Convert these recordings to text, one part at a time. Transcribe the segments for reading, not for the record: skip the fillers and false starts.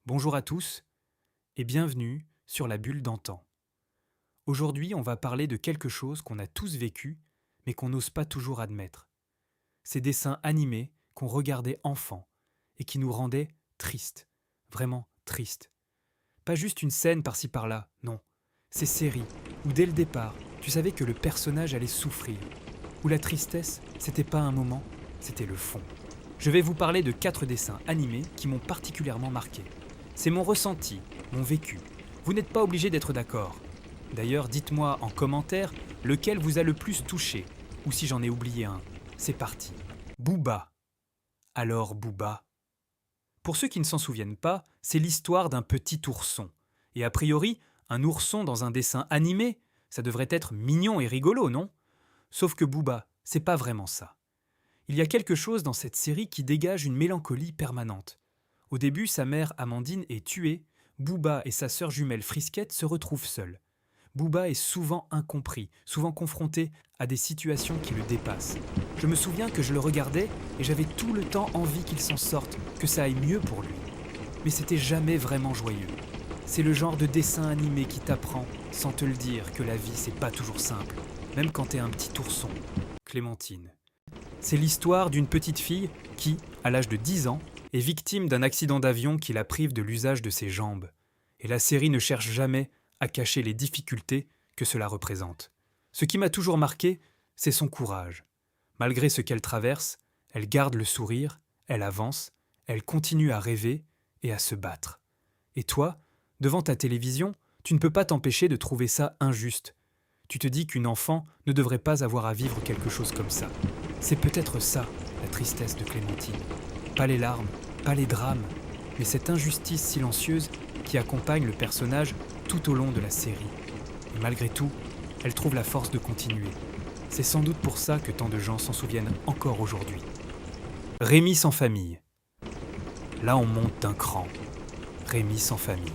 Bonjour à tous et bienvenue sur la bulle d'antan. Aujourd'hui, on va parler de quelque chose qu'on a tous vécu, mais qu'on n'ose pas toujours admettre. Ces dessins animés qu'on regardait enfant et qui nous rendaient tristes, vraiment tristes. Pas juste une scène par-ci par-là, non. Ces séries où dès le départ, tu savais que le personnage allait souffrir, où la tristesse, c'était pas un moment, c'était le fond. Je vais vous parler de 4 dessins animés qui m'ont particulièrement marqué. C'est mon ressenti, mon vécu. Vous n'êtes pas obligé d'être d'accord. D'ailleurs, dites-moi en commentaire lequel vous a le plus touché, ou si j'en ai oublié un. C'est parti. Booba. Alors Booba. Pour ceux qui ne s'en souviennent pas, c'est l'histoire d'un petit ourson. Et a priori, un ourson dans un dessin animé, ça devrait être mignon et rigolo, non? Sauf que Booba, c'est pas vraiment ça. Il y a quelque chose dans cette série qui dégage une mélancolie permanente. Au début, sa mère Amandine est tuée, Booba et sa sœur jumelle Frisquette se retrouvent seuls. Booba est souvent incompris, souvent confronté à des situations qui le dépassent. Je me souviens que je le regardais et j'avais tout le temps envie qu'il s'en sorte, que ça aille mieux pour lui. Mais c'était jamais vraiment joyeux. C'est le genre de dessin animé qui t'apprend, sans te le dire, que la vie c'est pas toujours simple, même quand t'es un petit ourson. Clémentine. C'est l'histoire d'une petite fille qui, à l'âge de 10 ans, est victime d'un accident d'avion qui la prive de l'usage de ses jambes. Et la série ne cherche jamais à cacher les difficultés que cela représente. Ce qui m'a toujours marqué, c'est son courage. Malgré ce qu'elle traverse, elle garde le sourire, elle avance, elle continue à rêver et à se battre. Et toi, devant ta télévision, tu ne peux pas t'empêcher de trouver ça injuste. Tu te dis qu'une enfant ne devrait pas avoir à vivre quelque chose comme ça. C'est peut-être ça, la tristesse de Clémentine. Pas les larmes, pas les drames, mais cette injustice silencieuse qui accompagne le personnage tout au long de la série. Et malgré tout, elle trouve la force de continuer. C'est sans doute pour ça que tant de gens s'en souviennent encore aujourd'hui. Rémi sans famille. Là, on monte d'un cran. Rémi sans famille.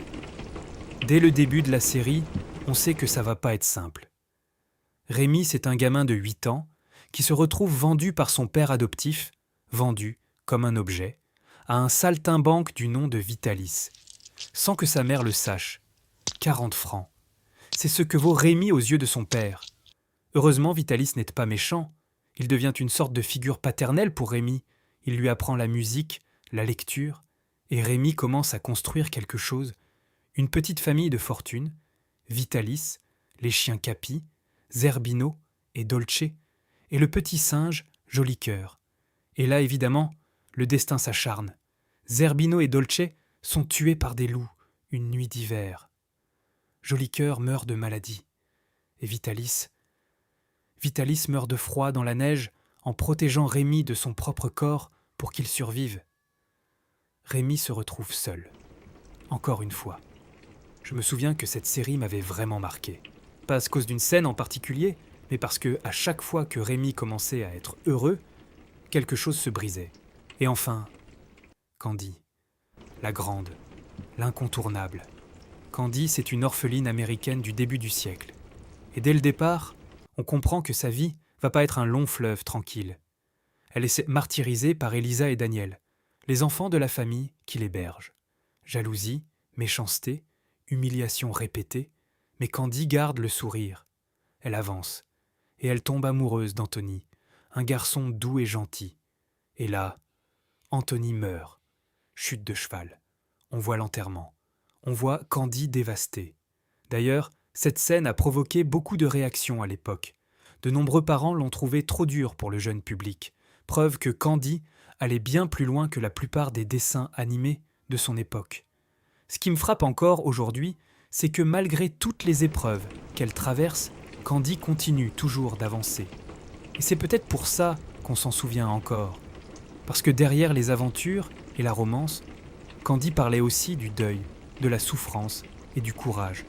Dès le début de la série, on sait que ça va pas être simple. Rémi, c'est un gamin de 8 ans qui se retrouve vendu par son père adoptif, vendu comme un objet, à un saltimbanque du nom de Vitalis, sans que sa mère le sache. 40 francs. C'est ce que vaut Rémi aux yeux de son père. Heureusement, Vitalis n'est pas méchant. Il devient une sorte de figure paternelle pour Rémi. Il lui apprend la musique, la lecture, et Rémi commence à construire quelque chose. Une petite famille de fortune, Vitalis, les chiens Capi, Zerbino et Dolce, et le petit singe Joli Cœur. Et là, évidemment, le destin s'acharne. Zerbino et Dolce sont tués par des loups, une nuit d'hiver. Joli Cœur meurt de maladie. Et Vitalis meurt de froid dans la neige en protégeant Rémi de son propre corps pour qu'il survive. Rémi se retrouve seul. Encore une fois. Je me souviens que cette série m'avait vraiment marqué. Pas à cause d'une scène en particulier, mais parce que à chaque fois que Rémi commençait à être heureux, quelque chose se brisait. Et enfin, Candy, la grande, l'incontournable. Candy, c'est une orpheline américaine du début du siècle. Et dès le départ, on comprend que sa vie va pas être un long fleuve tranquille. Elle est martyrisée par Elisa et Daniel, les enfants de la famille qui l'hébergent. Jalousie, méchanceté, humiliation répétée, mais Candy garde le sourire. Elle avance, et elle tombe amoureuse d'Anthony, un garçon doux et gentil. Et là, Anthony meurt. Chute de cheval. On voit l'enterrement. On voit Candy dévastée. D'ailleurs, cette scène a provoqué beaucoup de réactions à l'époque. De nombreux parents l'ont trouvé trop dur pour le jeune public, preuve que Candy allait bien plus loin que la plupart des dessins animés de son époque. Ce qui me frappe encore aujourd'hui, c'est que malgré toutes les épreuves qu'elle traverse, Candy continue toujours d'avancer. Et c'est peut-être pour ça qu'on s'en souvient encore. Parce que derrière les aventures et la romance, Candy parlait aussi du deuil, de la souffrance et du courage.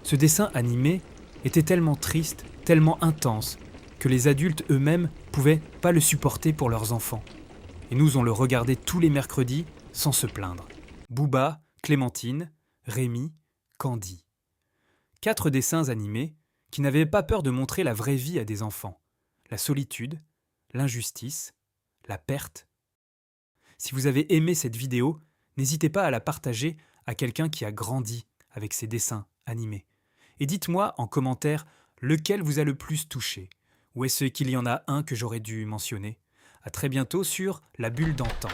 Ce dessin animé était tellement triste, tellement intense, que les adultes eux-mêmes pouvaient pas le supporter pour leurs enfants. Et nous, on le regardait tous les mercredis sans se plaindre. Booba, Clémentine, Rémi, Candy. 4 dessins animés qui n'avaient pas peur de montrer la vraie vie à des enfants. La solitude, l'injustice, la perte. Si vous avez aimé cette vidéo, n'hésitez pas à la partager à quelqu'un qui a grandi avec ces dessins animés. Et dites-moi en commentaire lequel vous a le plus touché. Ou est-ce qu'il y en a un que j'aurais dû mentionner? À très bientôt sur La Bulle d'Antan.